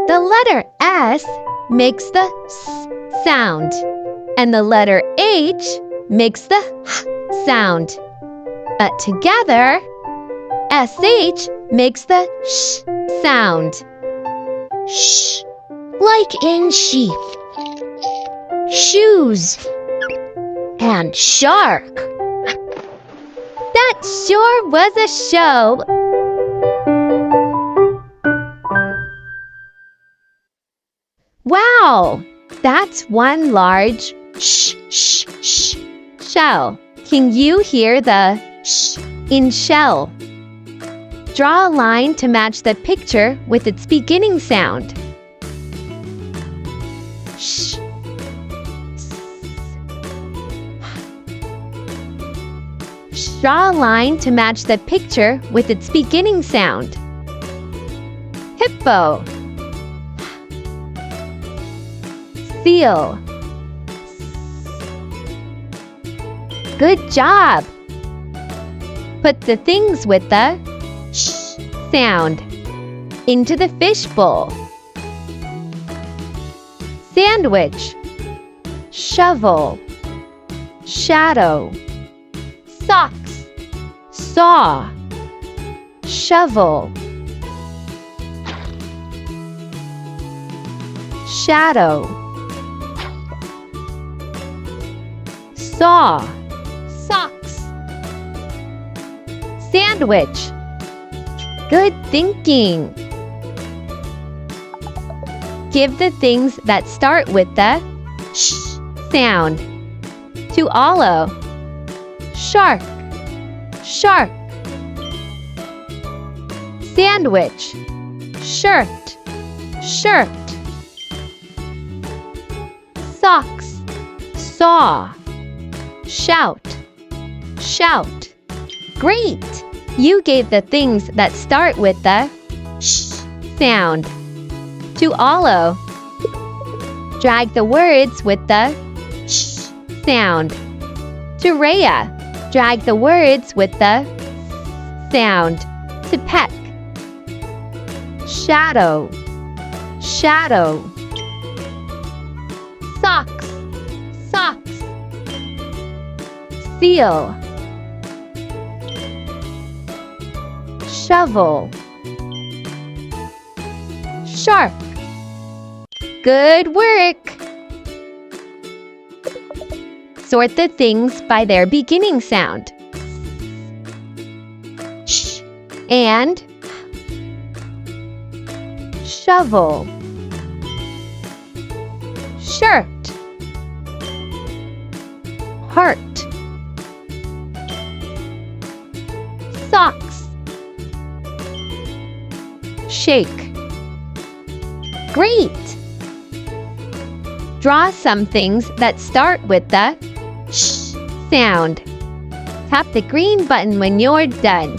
The letter S makes the S sound, and the letter H makes the H sound. But together, SH makes the sh sound. Sh, like in sheep, shoes, and shark. That sure was a show. Wow, that's one large shell. Can you hear the sh in shell? Draw a line to match the picture with its beginning sound. Sh. Draw a line to match the picture with its beginning sound. Hippo. Seal. Good job! Put the things with the sh sound into the fish bowl. Sandwich, shovel, shadow, socks, saw, shovel, shadow, saw, socks, sandwich. Good thinking. Give the things that start with the sh sound. To Olo. Shark, shark. Sandwich, shirt, shirt. Socks, saw, shout, shout. Great! You gave the things that start with the sh sound. To Olo. Drag the words with the sh sound. To Rhea. Drag the words with the sound. To Peck. Shadow, shadow. Socks, socks. Seal. Shovel. Shark. Good work! Sort the things by their beginning sound. Sh and shovel, shirt, heart, socks, shake. Great! Draw some things that start with the sh sound. Tap the green button when you're done.